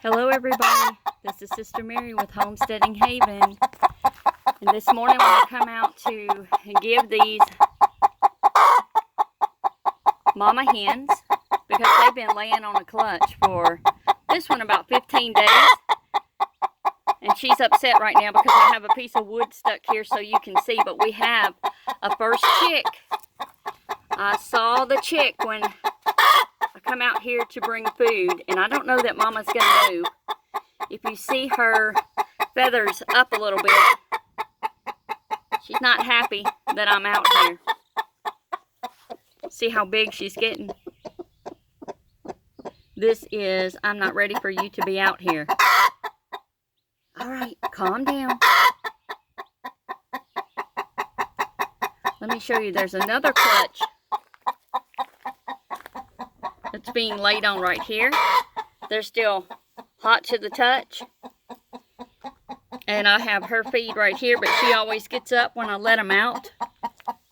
Hello everybody, this is Sister Mary with Homesteading Haven, and this morning when I come out to give these mama hens, because they've been laying on a clutch for this one about 15 days, and she's upset right now because I have a piece of wood stuck here so you can see, but we have a first chick. I saw the chick when I come out here to bring food, and I don't know that Mama's gonna move. If you see her feathers up a little bit, she's not happy that I'm out here. See how big she's getting? This is, I'm not ready for you to be out here. All right, calm down. Let me show you, there's another clutch that's being laid on right here. They're still hot to the touch. And I have her feed right here, but she always gets up when I let them out.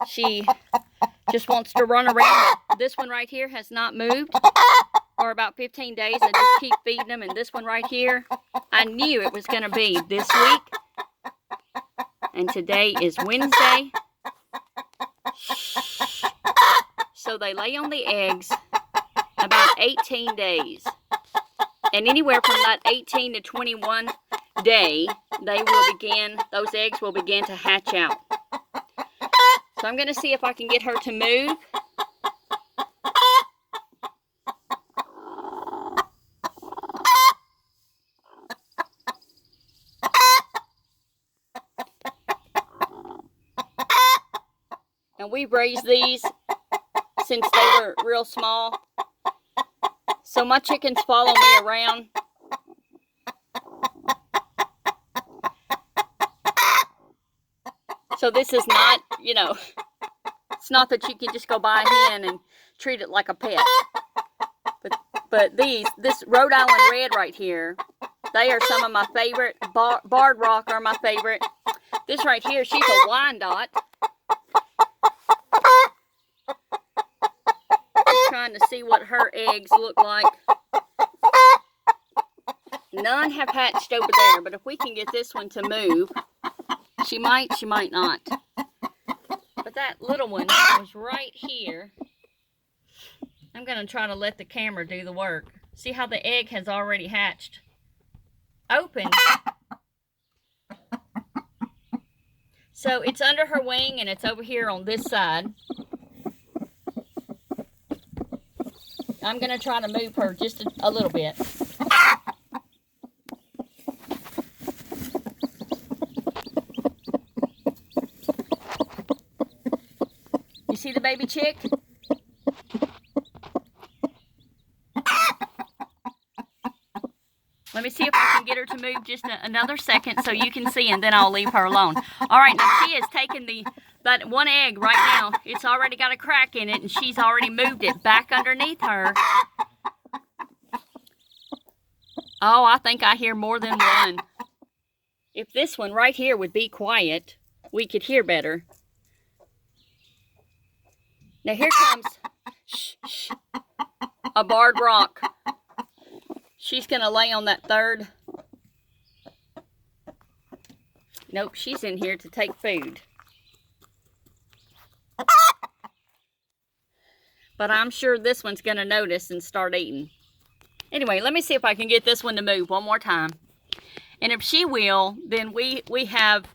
She just wants to run around. This one right here has not moved for about 15 days. I just keep feeding them. And this one right here, I knew it was going to be this week. And today is Wednesday. So they lay on the eggs about 18 days. And anywhere from that 18 to 21 day, those eggs will begin to hatch out. So I'm going to see if I can get her to move. And we've raised these since they were real small. So my chickens follow me around. So this is not, it's not that you can just go buy a hen and treat it like a pet. But this Rhode Island Red right here, they are some of my favorite. Barred Rock are my favorite. This right here, she's a Wyandotte. Trying to see what her eggs look like. None have hatched over there, but if we can get this one to move, she might not. But that little one was right here. I'm going to try to let the camera do the work. See how the egg has already hatched? Open. So it's under her wing and it's over here on this side. I'm going to try to move her just a little bit. You see the baby chick? Let me see if I can get her to move just another second so you can see, and then I'll leave her alone. All right, now she has taken that one egg right now. It's already got a crack in it, and she's already moved it back underneath her. Oh, I think I hear more than one. If this one right here would be quiet, we could hear better. Now here comes a Barred Rock. She's going to lay on that third. Nope, she's in here to take food. But I'm sure this one's going to notice and start eating. Anyway, let me see if I can get this one to move one more time. And if she will, then we have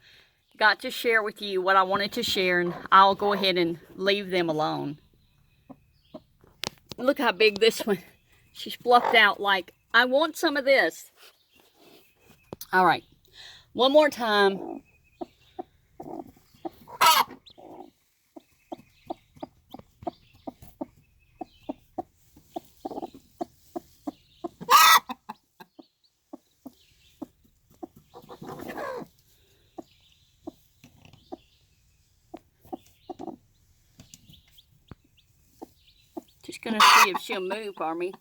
got to share with you what I wanted to share, and I'll go ahead and leave them alone. Look how big this one. She's fluffed out like, I want some of this. All right. One more time. Just gonna see if she'll move for me.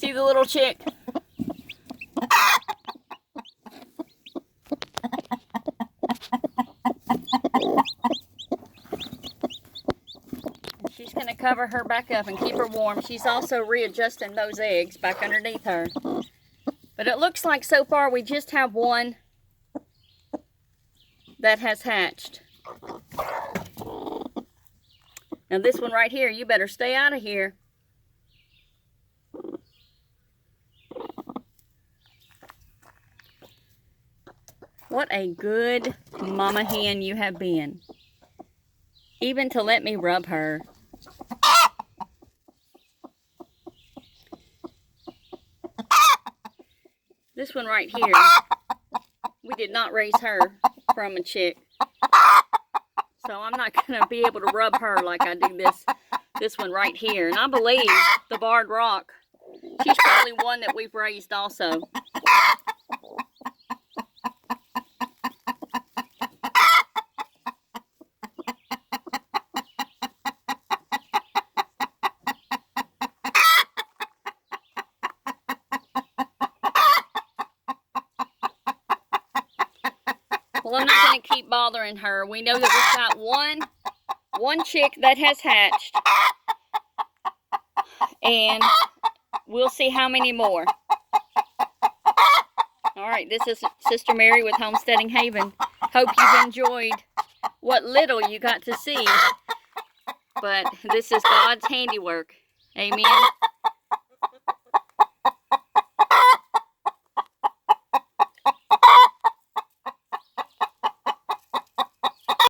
See the little chick? cover her back up and keep her warm. She's also readjusting those eggs back underneath her. But it looks like so far we just have one that has hatched. Now this one right here, you better stay out of here. What a good mama hen you have been. Even to let me rub her. This one right here, we did not raise her from a chick. So I'm not going to be able to rub her like I do this one right here. And I believe the barred rock, she's probably one that we've raised also. Well, I'm not going to keep bothering her. We know that we've got one chick that has hatched. And we'll see how many more. Alright, this is Sister Mary with Homesteading Haven. Hope you've enjoyed what little you got to see. But this is God's handiwork. Amen.